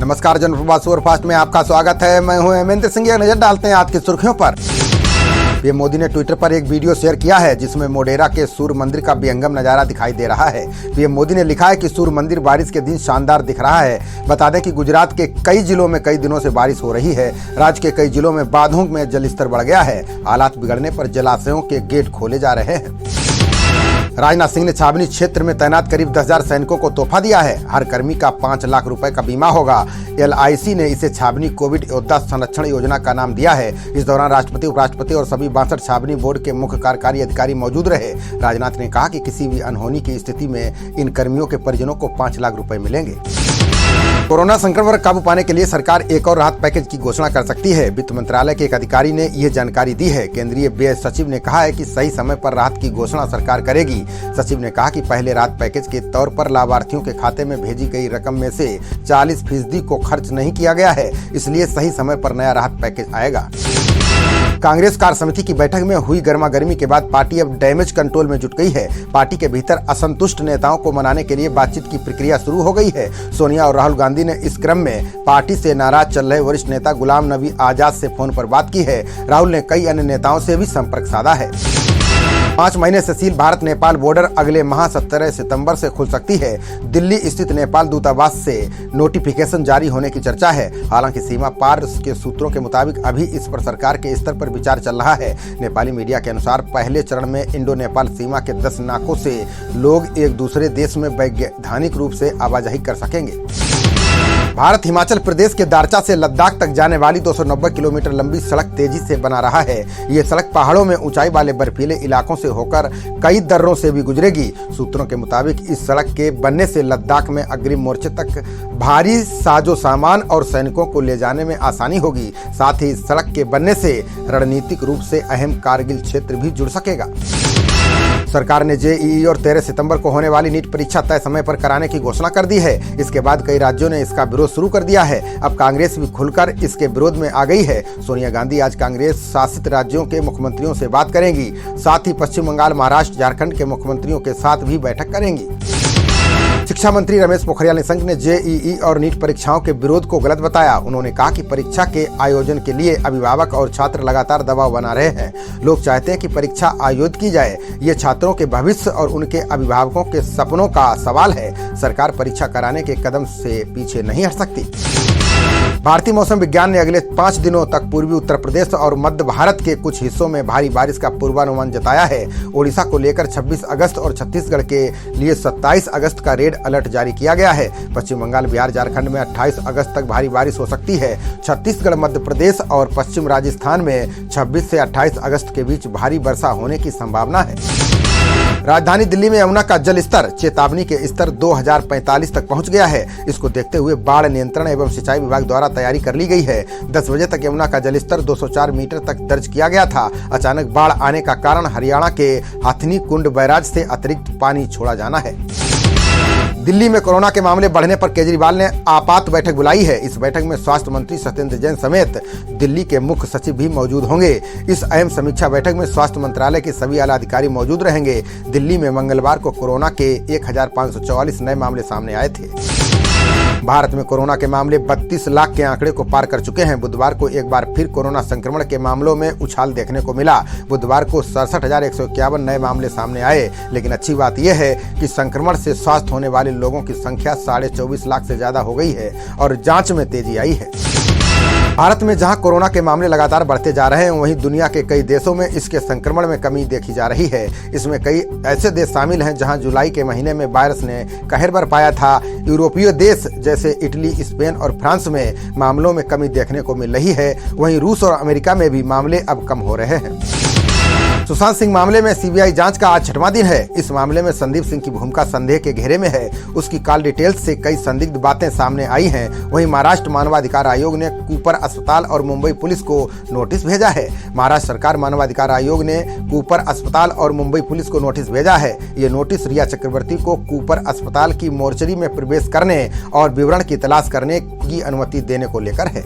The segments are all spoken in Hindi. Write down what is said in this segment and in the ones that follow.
नमस्कार, जनप्रभा सुपरफास्ट में आपका स्वागत है। मैं हूं हेमेंद्र सिंह। नजर डालते हैं आज की सुर्खियों पर। पीएम मोदी ने ट्विटर पर एक वीडियो शेयर किया है जिसमें मोढेरा के सूर्य मंदिर का विहंगम नजारा दिखाई दे रहा है। पीएम मोदी ने लिखा है कि सूर्य मंदिर बारिश के दिन शानदार दिख रहा है। बता दें कि गुजरात के कई जिलों में कई दिनों से बारिश हो रही है। राज्य के कई जिलों में बांधों में जलस्तर बढ़ गया है। हालात बिगड़ने पर जलाशयों के गेट खोले जा रहे हैं। राजनाथ सिंह ने छावनी क्षेत्र में तैनात करीब 10,000 सैनिकों को तोहफा दिया है। हर कर्मी का 5 लाख रुपए का बीमा होगा। LIC ने इसे छावनी कोविड योद्धा संरक्षण योजना का नाम दिया है। इस दौरान राष्ट्रपति, उपराष्ट्रपति और सभी 62 छावनी बोर्ड के मुख्य कार्यकारी अधिकारी मौजूद रहे। राजनाथ ने कहा कि किसी भी अनहोनी की स्थिति में इन कर्मियों के परिजनों को 5 लाख रुपए मिलेंगे। कोरोना संक्रमण पर काबू पाने के लिए सरकार एक और राहत पैकेज की घोषणा कर सकती है। वित्त मंत्रालय के एक अधिकारी ने यह जानकारी दी है। केंद्रीय व्यय सचिव ने कहा है कि सही समय पर राहत की घोषणा सरकार करेगी। सचिव ने कहा कि पहले राहत पैकेज के तौर पर लाभार्थियों के खाते में भेजी गई रकम में से 40% को खर्च नहीं किया गया है, इसलिए सही समय पर नया राहत पैकेज आएगा। कांग्रेस कार्य समिति की बैठक में हुई गर्मागर्मी के बाद पार्टी अब डैमेज कंट्रोल में जुट गई है। पार्टी के भीतर असंतुष्ट नेताओं को मनाने के लिए बातचीत की प्रक्रिया शुरू हो गई है। सोनिया और राहुल गांधी ने इस क्रम में पार्टी से नाराज चल रहे वरिष्ठ नेता गुलाम नबी आजाद से फोन पर बात की है। राहुल ने कई अन्य नेताओं से भी संपर्क साधा है। 5 महीने से सील भारत नेपाल बॉर्डर अगले माह 17 सितंबर से खुल सकती है। दिल्ली स्थित नेपाल दूतावास से नोटिफिकेशन जारी होने की चर्चा है। हालांकि सीमा पार के सूत्रों के मुताबिक अभी इस पर सरकार के स्तर पर विचार चल रहा है। नेपाली मीडिया के अनुसार पहले चरण में इंडो नेपाल सीमा के 10 नाकों से लोग एक दूसरे देश में वैधानिक रूप से आवाजाही कर सकेंगे। भारत हिमाचल प्रदेश के दारचा से लद्दाख तक जाने वाली 290 किलोमीटर लंबी सड़क तेजी से बना रहा है। ये सड़क पहाड़ों में ऊंचाई वाले बर्फीले इलाकों से होकर कई दर्रों से भी गुजरेगी। सूत्रों के मुताबिक इस सड़क के बनने से लद्दाख में अग्रिम मोर्चे तक भारी साजो सामान और सैनिकों को ले जाने में आसानी होगी। साथ ही इस सड़क के बनने से रणनीतिक रूप से अहम कारगिल क्षेत्र भी जुड़ सकेगा। सरकार ने JEE और 13 सितंबर को होने वाली नीट परीक्षा तय समय पर कराने की घोषणा कर दी है। इसके बाद कई राज्यों ने इसका विरोध शुरू कर दिया है। अब कांग्रेस भी खुलकर इसके विरोध में आ गई है। सोनिया गांधी आज कांग्रेस शासित राज्यों के मुख्यमंत्रियों से बात करेंगी। साथ ही पश्चिम बंगाल, महाराष्ट्र, झारखंड के मुख्यमंत्रियों के साथ भी बैठक करेंगी। शिक्षा मंत्री रमेश पोखरियाल निशंक ने JEE और नीट परीक्षाओं के विरोध को गलत बताया। उन्होंने कहा कि परीक्षा के आयोजन के लिए अभिभावक और छात्र लगातार दबाव बना रहे हैं। लोग चाहते हैं कि परीक्षा आयोजित की जाए। ये छात्रों के भविष्य और उनके अभिभावकों के सपनों का सवाल है। सरकार परीक्षा कराने के कदम से पीछे नहीं हट सकती। भारतीय मौसम विज्ञान ने अगले 5 दिनों तक पूर्वी उत्तर प्रदेश और मध्य भारत के कुछ हिस्सों में भारी बारिश का पूर्वानुमान जताया है। ओडिशा को लेकर 26 अगस्त और छत्तीसगढ़ के लिए 27 अगस्त का रेड अलर्ट जारी किया गया है। पश्चिम बंगाल, बिहार, झारखंड में 28 अगस्त तक भारी बारिश हो सकती है। छत्तीसगढ़, मध्य प्रदेश और पश्चिम राजस्थान में 26 से 28 अगस्त के बीच भारी वर्षा होने की संभावना है। राजधानी दिल्ली में यमुना का जल स्तर चेतावनी के स्तर 2045 तक पहुंच गया है। इसको देखते हुए बाढ़ नियंत्रण एवं सिंचाई विभाग द्वारा तैयारी कर ली गई है। 10 बजे तक यमुना का जलस्तर 204 मीटर तक दर्ज किया गया था। अचानक बाढ़ आने का कारण हरियाणा के हथनी कुंड बैराज से अतिरिक्त पानी छोड़ा जाना है। दिल्ली में कोरोना के मामले बढ़ने पर केजरीवाल ने आपात बैठक बुलाई है। इस बैठक में स्वास्थ्य मंत्री सत्येंद्र जैन समेत दिल्ली के मुख्य सचिव भी मौजूद होंगे। इस अहम समीक्षा बैठक में स्वास्थ्य मंत्रालय के सभी आला अधिकारी मौजूद रहेंगे। दिल्ली में मंगलवार को कोरोना के 1544 नए मामले सामने आए थे। भारत में कोरोना के मामले 32 लाख के आंकड़े को पार कर चुके हैं। बुधवार को एक बार फिर कोरोना संक्रमण के मामलों में उछाल देखने को मिला। बुधवार को 67,151 नए मामले सामने आए। लेकिन अच्छी बात यह है कि संक्रमण से स्वस्थ होने वाले लोगों की संख्या 24.5 लाख से ज्यादा हो गई है और जांच में तेजी आई है। भारत में जहां कोरोना के मामले लगातार बढ़ते जा रहे हैं, वहीं दुनिया के कई देशों में इसके संक्रमण में कमी देखी जा रही है। इसमें कई ऐसे देश शामिल हैं जहां जुलाई के महीने में वायरस ने कहर बरपाया था। यूरोपीय देश जैसे इटली, स्पेन और फ्रांस में मामलों में कमी देखने को मिल रही है। वहीं रूस और अमेरिका में भी मामले अब कम हो रहे हैं। सुशांत सिंह मामले में CBI जांच का आज 6वां दिन है। इस मामले में संदीप सिंह की भूमिका संदेह के घेरे में है। उसकी कॉल डिटेल्स से कई संदिग्ध बातें सामने आई हैं। वहीं महाराष्ट्र मानवाधिकार आयोग ने कूपर अस्पताल और मुंबई पुलिस को नोटिस भेजा है। महाराष्ट्र सरकार मानवाधिकार आयोग ने कूपर अस्पताल और मुंबई पुलिस को नोटिस भेजा है। ये नोटिस रिया चक्रवर्ती को कूपर अस्पताल की मोर्चरी में प्रवेश करने और विवरण की तलाश करने की अनुमति देने को लेकर है।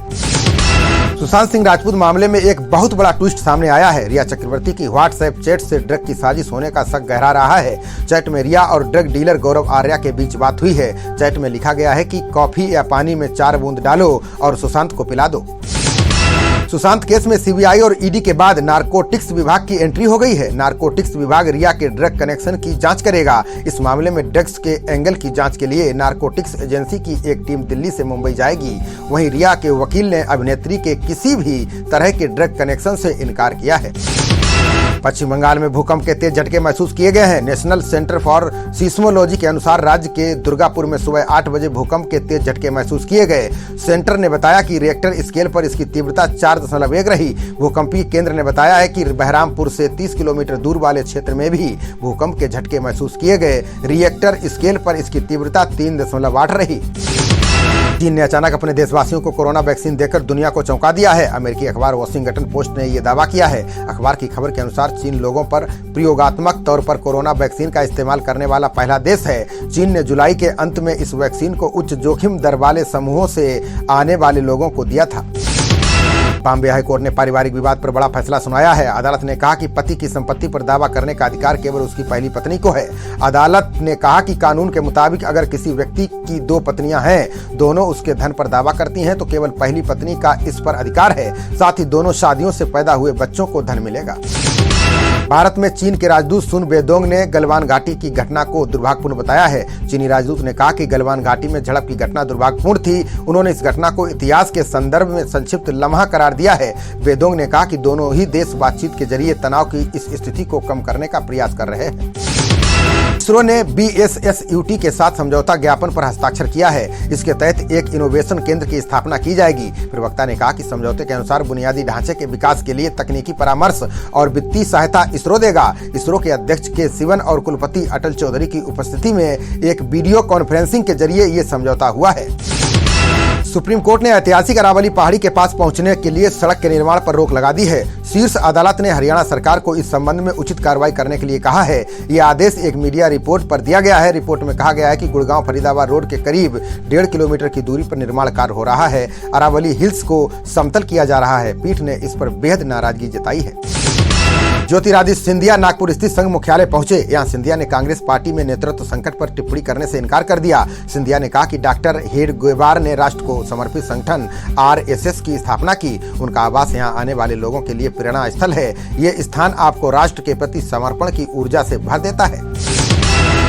सुशांत सिंह राजपूत मामले में एक बहुत बड़ा ट्विस्ट सामने आया है। रिया चक्रवर्ती की व्हाट्सएप व्हाट्सएप चैट से ड्रग की साजिश होने का शक गहरा रहा है। चैट में रिया और ड्रग डीलर गौरव आर्या के बीच बात हुई है। चैट में लिखा गया है कि कॉफी या पानी में 4 बूंद डालो और सुशांत को पिला दो। सुशांत केस में सीबीआई और ईडी के बाद नारकोटिक्स विभाग की एंट्री हो गई है। नारकोटिक्स विभाग रिया के ड्रग कनेक्शन की जांच करेगा। इस मामले में ड्रग्स के एंगल की जांच के लिए नारकोटिक्स एजेंसी की एक टीम दिल्ली से मुंबई जाएगी। वहीं रिया के वकील ने अभिनेत्री के किसी भी तरह के ड्रग कनेक्शन से इनकार किया है। पश्चिम बंगाल में भूकंप के तेज झटके महसूस किए गए हैं। नेशनल सेंटर फॉर सिस्मोलॉजी के अनुसार राज्य के दुर्गापुर में सुबह 8 बजे भूकंप के तेज झटके महसूस किए गए। सेंटर ने बताया कि रिएक्टर स्केल पर इसकी तीव्रता 4.1 रही। भूकंपीय केंद्र ने बताया है कि बहरामपुर से 30 किलोमीटर दूर वाले क्षेत्र में भी भूकंप के झटके महसूस किए गए। रिएक्टर स्केल पर इसकी तीव्रता 3.8 रही। चीन ने अचानक अपने देशवासियों को कोरोना वैक्सीन देकर दुनिया को चौंका दिया है। अमेरिकी अखबार वॉशिंगटन पोस्ट ने यह दावा किया है। अखबार की खबर के अनुसार चीन लोगों पर प्रयोगात्मक तौर पर कोरोना वैक्सीन का इस्तेमाल करने वाला पहला देश है। चीन ने जुलाई के अंत में इस वैक्सीन को उच्च जोखिम दर वाले समूहों से आने वाले लोगों को दिया था। बॉम्बे हाईकोर्ट ने पारिवारिक विवाद पर बड़ा फैसला सुनाया है। अदालत ने कहा कि पति की संपत्ति पर दावा करने का अधिकार केवल उसकी पहली पत्नी को है। अदालत ने कहा कि कानून के मुताबिक अगर किसी व्यक्ति की 2 पत्नियां हैं, दोनों उसके धन पर दावा करती हैं, तो केवल पहली पत्नी का इस पर अधिकार है। साथ ही दोनों शादियों से पैदा हुए बच्चों को धन मिलेगा। भारत में चीन के राजदूत सुन वेदोंग ने गलवान घाटी की घटना को दुर्भाग्यपूर्ण बताया है। चीनी राजदूत ने कहा कि गलवान घाटी में झड़प की घटना दुर्भाग्यपूर्ण थी। उन्होंने इस घटना को इतिहास के संदर्भ में संक्षिप्त लम्हा करार दिया है। वेदोंग ने कहा कि दोनों ही देश बातचीत के जरिए तनाव की इस स्थिति को कम करने का प्रयास कर रहे हैं। इसरो ने BSSUT के साथ समझौता ज्ञापन पर हस्ताक्षर किया है। इसके तहत एक इनोवेशन केंद्र की स्थापना की जाएगी। प्रवक्ता ने कहा कि समझौते के अनुसार बुनियादी ढांचे के विकास के लिए तकनीकी परामर्श और वित्तीय सहायता इसरो देगा। इसरो के अध्यक्ष के सिवन और कुलपति अटल चौधरी की उपस्थिति में एक वीडियो कॉन्फ्रेंसिंग के जरिए ये समझौता हुआ है। सुप्रीम कोर्ट ने ऐतिहासिक अरावली पहाड़ी के पास पहुंचने के लिए सड़क के निर्माण पर रोक लगा दी है। शीर्ष अदालत ने हरियाणा सरकार को इस संबंध में उचित कार्रवाई करने के लिए कहा है। यह आदेश एक मीडिया रिपोर्ट पर दिया गया है। रिपोर्ट में कहा गया है कि गुड़गांव फरीदाबाद रोड के करीब 1.5 किलोमीटर की दूरी पर निर्माण कार्य हो रहा है। अरावली हिल्स को समतल किया जा रहा है। पीठ ने इस पर बेहद नाराजगी जताई है। ज्योतिरादित्य सिंधिया नागपुर स्थित संघ मुख्यालय पहुंचे। यहां सिंधिया ने कांग्रेस पार्टी में नेतृत्व संकट पर टिप्पणी करने से इनकार कर दिया। सिंधिया ने कहा कि डॉक्टर हेडगेवार ने राष्ट्र को समर्पित संगठन RSS की स्थापना की। उनका आवास यहां आने वाले लोगों के लिए प्रेरणा स्थल है। ये स्थान आपको राष्ट्र के प्रति समर्पण की ऊर्जा से भर देता है।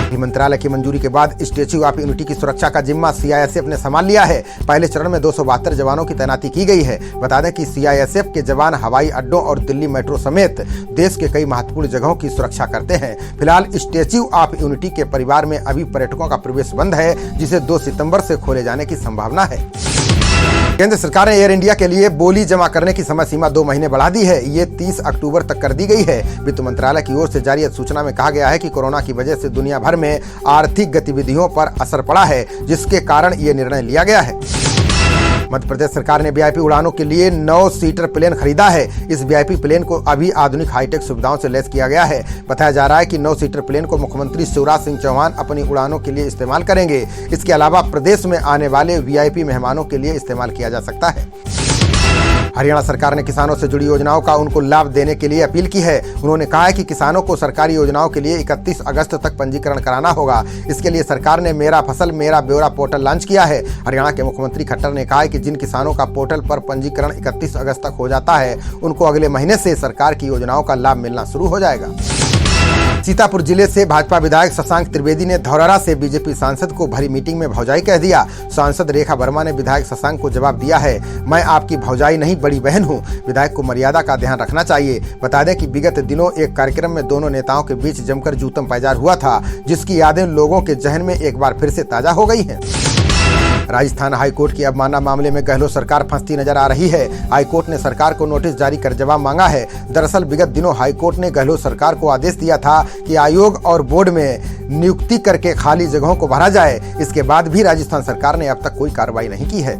गृह मंत्रालय की मंजूरी के बाद स्टैच्यू ऑफ यूनिटी की सुरक्षा का जिम्मा CISF ने संभाल लिया है। पहले चरण में 272 जवानों की तैनाती की गई है। बता दें कि CISF के जवान हवाई अड्डों और दिल्ली मेट्रो समेत देश के कई महत्वपूर्ण जगहों की सुरक्षा करते हैं। फिलहाल स्टैच्यू ऑफ यूनिटी के परिवार में अभी पर्यटकों का प्रवेश बंद है, जिसे 2 सितंबर से खोले जाने की संभावना है। केंद्र सरकार ने एयर इंडिया के लिए बोली जमा करने की समय सीमा 2 महीने बढ़ा दी है। ये 30 अक्टूबर तक कर दी गई है। वित्त मंत्रालय की ओर से जारी सूचना में कहा गया है कि कोरोना की वजह से दुनिया भर में आर्थिक गतिविधियों पर असर पड़ा है, जिसके कारण ये निर्णय लिया गया है। मध्य प्रदेश सरकार ने VIP उड़ानों के लिए 9 सीटर प्लेन खरीदा है। इस VIP प्लेन को अभी आधुनिक हाईटेक सुविधाओं से लैस किया गया है। बताया जा रहा है कि 9 सीटर प्लेन को मुख्यमंत्री शिवराज सिंह चौहान अपनी उड़ानों के लिए इस्तेमाल करेंगे। इसके अलावा प्रदेश में आने वाले VIP मेहमानों के लिए इस्तेमाल किया जा सकता है। हरियाणा सरकार ने किसानों से जुड़ी योजनाओं का उनको लाभ देने के लिए अपील की है। उन्होंने कहा है कि किसानों को सरकारी योजनाओं के लिए 31 अगस्त तक पंजीकरण कराना होगा। इसके लिए सरकार ने मेरा फसल मेरा ब्यौरा पोर्टल लॉन्च किया है। हरियाणा के मुख्यमंत्री खट्टर ने कहा है कि जिन किसानों का पोर्टल पर पंजीकरण 31 अगस्त तक हो जाता है, उनको अगले महीने से सरकार की योजनाओं का लाभ मिलना शुरू हो जाएगा। सीतापुर जिले से भाजपा विधायक शशांक त्रिवेदी ने धौरहरा से बीजेपी सांसद को भरी मीटिंग में भौजाई कह दिया। सांसद रेखा वर्मा ने विधायक शशांक को जवाब दिया है, मैं आपकी भौजाई नहीं बड़ी बहन हूं। विधायक को मर्यादा का ध्यान रखना चाहिए। बता दें कि विगत दिनों एक कार्यक्रम में दोनों नेताओं के बीच जमकर जूतम पैजार हुआ था, जिसकी यादें लोगों के जहन में एक बार फिर से ताजा हो गई हैं। राजस्थान हाईकोर्ट की अवमानना मामले में गहलोत सरकार फंसती नजर आ रही है। हाईकोर्ट ने सरकार को नोटिस जारी कर जवाब मांगा है। दरअसल विगत दिनों हाईकोर्ट ने गहलोत सरकार को आदेश दिया था कि आयोग और बोर्ड में नियुक्ति करके खाली जगहों को भरा जाए। इसके बाद भी राजस्थान सरकार ने अब तक कोई कार्रवाई नहीं की है।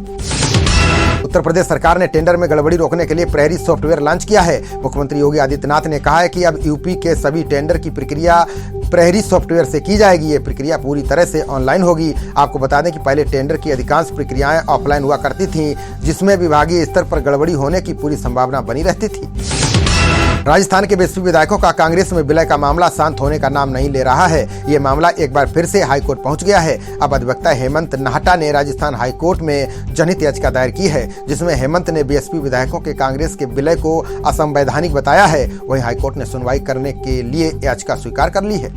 उत्तर प्रदेश सरकार ने टेंडर में गड़बड़ी रोकने के लिए प्रहरी सॉफ्टवेयर लॉन्च किया है। मुख्यमंत्री योगी आदित्यनाथ ने कहा है कि अब यूपी के सभी टेंडर की प्रक्रिया प्रहरी सॉफ्टवेयर से की जाएगी। ये प्रक्रिया पूरी तरह से ऑनलाइन होगी। आपको बता दें कि पहले टेंडर की अधिकांश प्रक्रियाएं ऑफलाइन हुआ करती थीं, जिसमें विभागीय स्तर पर गड़बड़ी होने की पूरी संभावना बनी रहती थी। राजस्थान के बीएसपी विधायकों का कांग्रेस में विलय का मामला शांत होने का नाम नहीं ले रहा है। ये मामला एक बार फिर से हाईकोर्ट पहुंच गया है। अब अधिवक्ता हेमंत नाहटा ने राजस्थान हाईकोर्ट में जनहित याचिका दायर की है, जिसमें हेमंत ने बीएसपी विधायकों के कांग्रेस के विलय को असंवैधानिक बताया है। वहीं हाईकोर्ट ने सुनवाई करने के लिए याचिका स्वीकार कर ली है।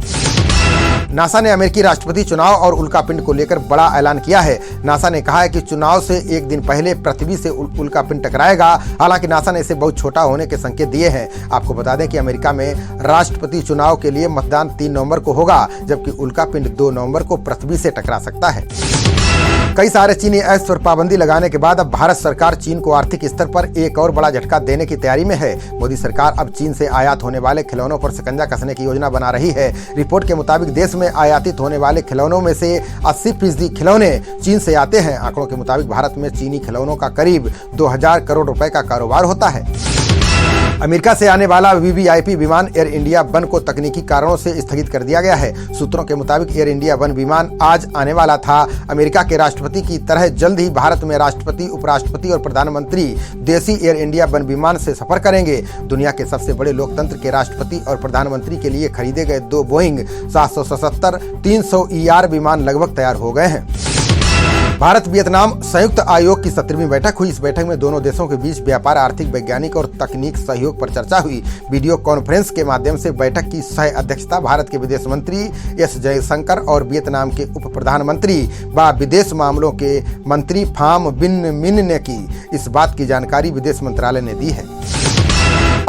नासा ने अमेरिकी राष्ट्रपति चुनाव और उल्कापिंड को लेकर बड़ा ऐलान किया है। नासा ने कहा है कि चुनाव से एक दिन पहले पृथ्वी से उल्कापिंड टकराएगा। हालांकि नासा ने इसे बहुत छोटा होने के संकेत दिए हैं। आपको बता दें कि अमेरिका में राष्ट्रपति चुनाव के लिए मतदान 3 नवंबर को होगा, जबकि उल्कापिंड 2 नवंबर को पृथ्वी से टकरा सकता है। कई सारे चीनी ऐप्स पर पाबंदी लगाने के बाद अब भारत सरकार चीन को आर्थिक स्तर पर एक और बड़ा झटका देने की तैयारी में है। मोदी सरकार अब चीन से आयात होने वाले खिलौनों पर शिकंजा कसने की योजना बना रही है। रिपोर्ट के मुताबिक देश में आयातित होने वाले खिलौनों में से 80% खिलौने चीन से आते हैं। आंकड़ों के मुताबिक भारत में चीनी खिलौनों का करीब 2000 करोड़ रुपए का कारोबार होता है। अमेरिका से आने वाला वीवीआईपी विमान एयर इंडिया वन को तकनीकी कारणों से स्थगित कर दिया गया है। सूत्रों के मुताबिक एयर इंडिया वन विमान आज आने वाला था। अमेरिका के राष्ट्रपति की तरह जल्द ही भारत में राष्ट्रपति, उपराष्ट्रपति और प्रधानमंत्री देसी एयर इंडिया वन विमान से सफर करेंगे। दुनिया के सबसे बड़े लोकतंत्र के राष्ट्रपति और प्रधानमंत्री के लिए खरीदे गए 2 बोइंग 777-300ER विमान लगभग तैयार हो गए हैं। भारत वियतनाम संयुक्त आयोग की 17वीं बैठक हुई। इस बैठक में दोनों देशों के बीच व्यापार, आर्थिक, वैज्ञानिक और तकनीक सहयोग पर चर्चा हुई। वीडियो कॉन्फ्रेंस के माध्यम से बैठक की सह अध्यक्षता भारत के विदेश मंत्री एस जयशंकर और वियतनाम के उप प्रधानमंत्री व विदेश मामलों के मंत्री फाम बिन मिन ने की। इस बात की जानकारी विदेश मंत्रालय ने दी है।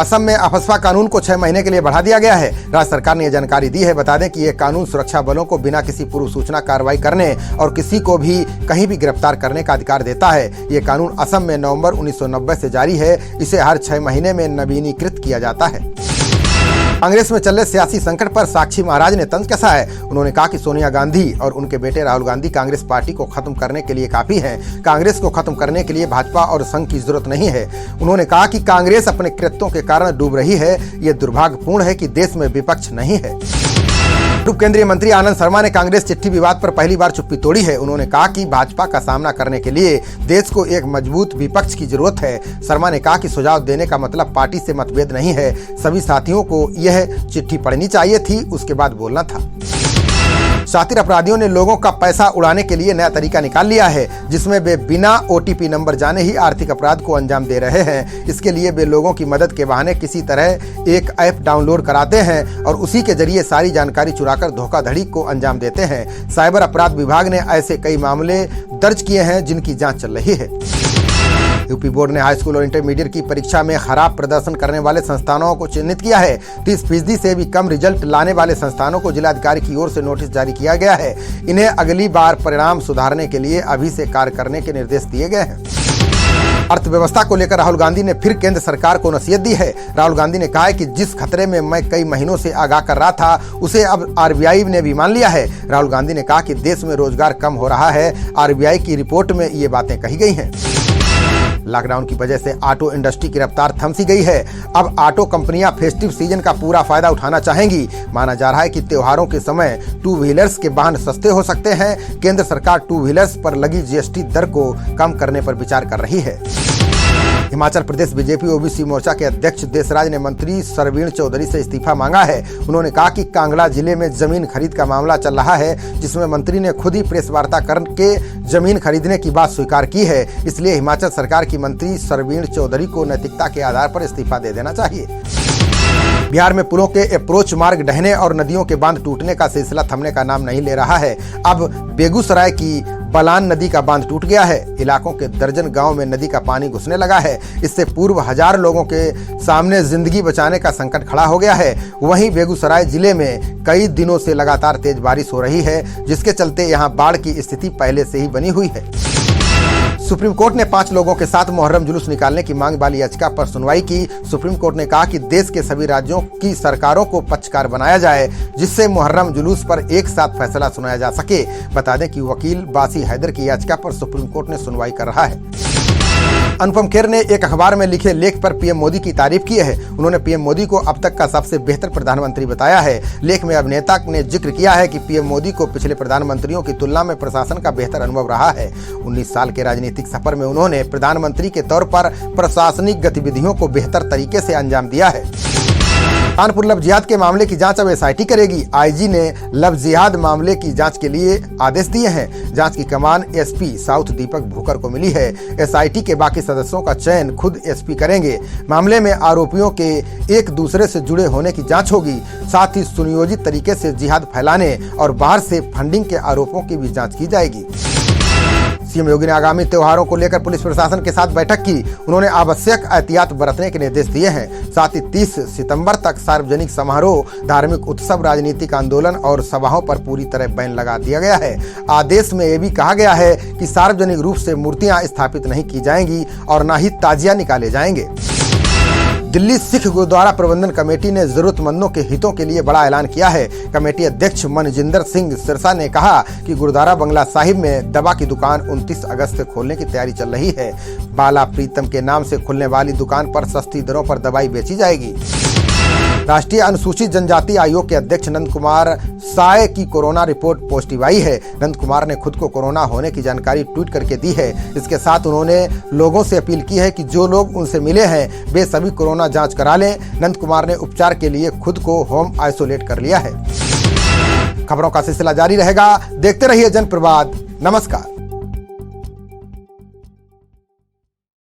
असम में अफस्पा कानून को 6 महीने के लिए बढ़ा दिया गया है। राज्य सरकार ने यह जानकारी दी है। बता दें कि यह कानून सुरक्षा बलों को बिना किसी पूर्व सूचना कार्रवाई करने और किसी को भी कहीं भी गिरफ्तार करने का अधिकार देता है। यह कानून असम में नवंबर 1990 से जारी है। इसे हर 6 महीने में नवीनीकृत किया जाता है। कांग्रेस में चल रहे सियासी संकट पर साक्षी महाराज ने तंज कसा है। उन्होंने कहा कि सोनिया गांधी और उनके बेटे राहुल गांधी कांग्रेस पार्टी को खत्म करने के लिए काफी हैं। कांग्रेस को खत्म करने के लिए भाजपा और संघ की जरूरत नहीं है। उन्होंने कहा कि कांग्रेस अपने कृत्यों के कारण डूब रही है। ये दुर्भाग्यपूर्ण है कि देश में विपक्ष नहीं है। पूर्व केंद्रीय मंत्री आनंद शर्मा ने कांग्रेस चिट्ठी विवाद पर पहली बार चुप्पी तोड़ी है। उन्होंने कहा कि भाजपा का सामना करने के लिए देश को एक मजबूत विपक्ष की जरूरत है। शर्मा ने कहा कि सुझाव देने का मतलब पार्टी से मतभेद नहीं है। सभी साथियों को यह चिट्ठी पढ़नी चाहिए थी, उसके बाद बोलना था। शातिर अपराधियों ने लोगों का पैसा उड़ाने के लिए नया तरीका निकाल लिया है, जिसमें वे बिना OTP नंबर जाने ही आर्थिक अपराध को अंजाम दे रहे हैं। इसके लिए वे लोगों की मदद के बहाने किसी तरह एक ऐप डाउनलोड कराते हैं और उसी के जरिए सारी जानकारी चुराकर धोखाधड़ी को अंजाम देते हैं। साइबर अपराध विभाग ने ऐसे कई मामले दर्ज किए हैं, जिनकी जांच चल रही है। यूपी बोर्ड ने हाई स्कूल और इंटरमीडिएट की परीक्षा में खराब प्रदर्शन करने वाले संस्थानों को चिन्हित किया है। 30% से भी कम रिजल्ट लाने वाले संस्थानों को जिलाधिकारी की ओर से नोटिस जारी किया गया है। इन्हें अगली बार परिणाम सुधारने के लिए अभी से कार्य करने के निर्देश दिए गए हैं। अर्थव्यवस्था को लेकर राहुल गांधी ने फिर केंद्र सरकार को नसीहत दी है। राहुल गांधी ने कहा है कि जिस खतरे में मैं कई महीनों से आगाह कर रहा था, उसे अब RBI ने भी मान लिया है। राहुल गांधी ने कहा कि देश में रोजगार कम हो रहा है। RBI की रिपोर्ट में ये बातें कही गई हैं। लॉकडाउन की वजह से ऑटो इंडस्ट्री की रफ्तार थम सी गई है। अब ऑटो कंपनियां फेस्टिव सीजन का पूरा फायदा उठाना चाहेंगी। माना जा रहा है कि त्योहारों के समय 2 व्हीलर्स के वाहन सस्ते हो सकते हैं। केंद्र सरकार 2 व्हीलर्स पर लगी GST दर को कम करने पर विचार कर रही है। हिमाचल प्रदेश बीजेपी OBC मोर्चा के अध्यक्ष देशराज ने मंत्री सरवीण चौधरी से इस्तीफा मांगा है। उन्होंने कहा कि कांगड़ा जिले में जमीन खरीद का मामला चल रहा है, जिसमें मंत्री ने खुद ही प्रेस वार्ता करके जमीन खरीदने की बात स्वीकार की है। इसलिए हिमाचल सरकार की मंत्री सरवीण चौधरी को नैतिकता के आधार पर इस्तीफा दे देना चाहिए। बिहार में पुलों के अप्रोच मार्ग ढहने और नदियों के बांध टूटने का सिलसिला थमने का नाम नहीं ले रहा है। अब बेगूसराय की बलान नदी का बांध टूट गया है। इलाकों के दर्जन गांव में नदी का पानी घुसने लगा है। इससे पूर्व 1000 लोगों के सामने जिंदगी बचाने का संकट खड़ा हो गया है। वहीं बेगूसराय जिले में कई दिनों से लगातार तेज बारिश हो रही है, जिसके चलते यहां बाढ़ की स्थिति पहले से ही बनी हुई है। सुप्रीम कोर्ट ने 5 लोगों के साथ मुहर्रम जुलूस निकालने की मांग वाली याचिका पर सुनवाई की। सुप्रीम कोर्ट ने कहा कि देश के सभी राज्यों की सरकारों को पक्षकार बनाया जाए, जिससे मुहर्रम जुलूस पर एक साथ फैसला सुनाया जा सके। बता दें कि वकील बासी हैदर की याचिका पर सुप्रीम कोर्ट ने सुनवाई कर रहा है। अनुपम खेर ने एक अखबार में लिखे लेख पर पीएम मोदी की तारीफ की है। उन्होंने पीएम मोदी को अब तक का सबसे बेहतर प्रधानमंत्री बताया है। लेख में अभिनेता ने जिक्र किया है कि पीएम मोदी को पिछले प्रधानमंत्रियों की तुलना में प्रशासन का बेहतर अनुभव रहा है। 19 साल के राजनीतिक सफर में उन्होंने प्रधानमंत्री के तौर पर प्रशासनिक गतिविधियों को बेहतर तरीके से अंजाम दिया है। कानपुर लव जिहाद के मामले की जांच अब एसआईटी करेगी। आईजी ने लव जिहाद मामले की जांच के लिए आदेश दिए हैं। जांच की कमान एसपी साउथ दीपक भूकर को मिली है। एसआईटी के बाकी सदस्यों का चयन खुद एसपी करेंगे। मामले में आरोपियों के एक दूसरे से जुड़े होने की जांच होगी। साथ ही सुनियोजित तरीके से जिहाद फैलाने और बाहर से फंडिंग के आरोपों की भी जांच की जाएगी। सीएम योगी ने आगामी त्योहारों को लेकर पुलिस प्रशासन के साथ बैठक की। उन्होंने आवश्यक एहतियात बरतने के निर्देश दिए हैं। साथ ही 30 सितंबर तक सार्वजनिक समारोह, धार्मिक उत्सव, राजनीतिक आंदोलन और सभाओं पर पूरी तरह बैन लगा दिया गया है। आदेश में यह भी कहा गया है कि सार्वजनिक रूप से मूर्तियां स्थापित नहीं की जाएंगी और न ही ताजिया निकाले जाएंगे। दिल्ली सिख गुरुद्वारा प्रबंधन कमेटी ने जरूरतमंदों के हितों के लिए बड़ा ऐलान किया है। कमेटी अध्यक्ष मनजिंदर सिंह सिरसा ने कहा कि गुरुद्वारा बंगला साहिब में दवा की दुकान 29 अगस्त से खोलने की तैयारी चल रही है। बाला प्रीतम के नाम से खुलने वाली दुकान पर सस्ती दरों पर दवाई बेची जाएगी। राष्ट्रीय अनुसूचित जनजाति आयोग के अध्यक्ष नंद कुमार साय की कोरोना रिपोर्ट पॉजिटिव आई है। नंद कुमार ने खुद को कोरोना होने की जानकारी ट्वीट करके दी है। इसके साथ उन्होंने लोगों से अपील की है कि जो लोग उनसे मिले हैं वे सभी कोरोना जांच करा लें। नंद कुमार ने उपचार के लिए खुद को होम आइसोलेट कर लिया है। खबरों का सिलसिला जारी रहेगा। देखते रहिए जनप्रवाद। नमस्कार।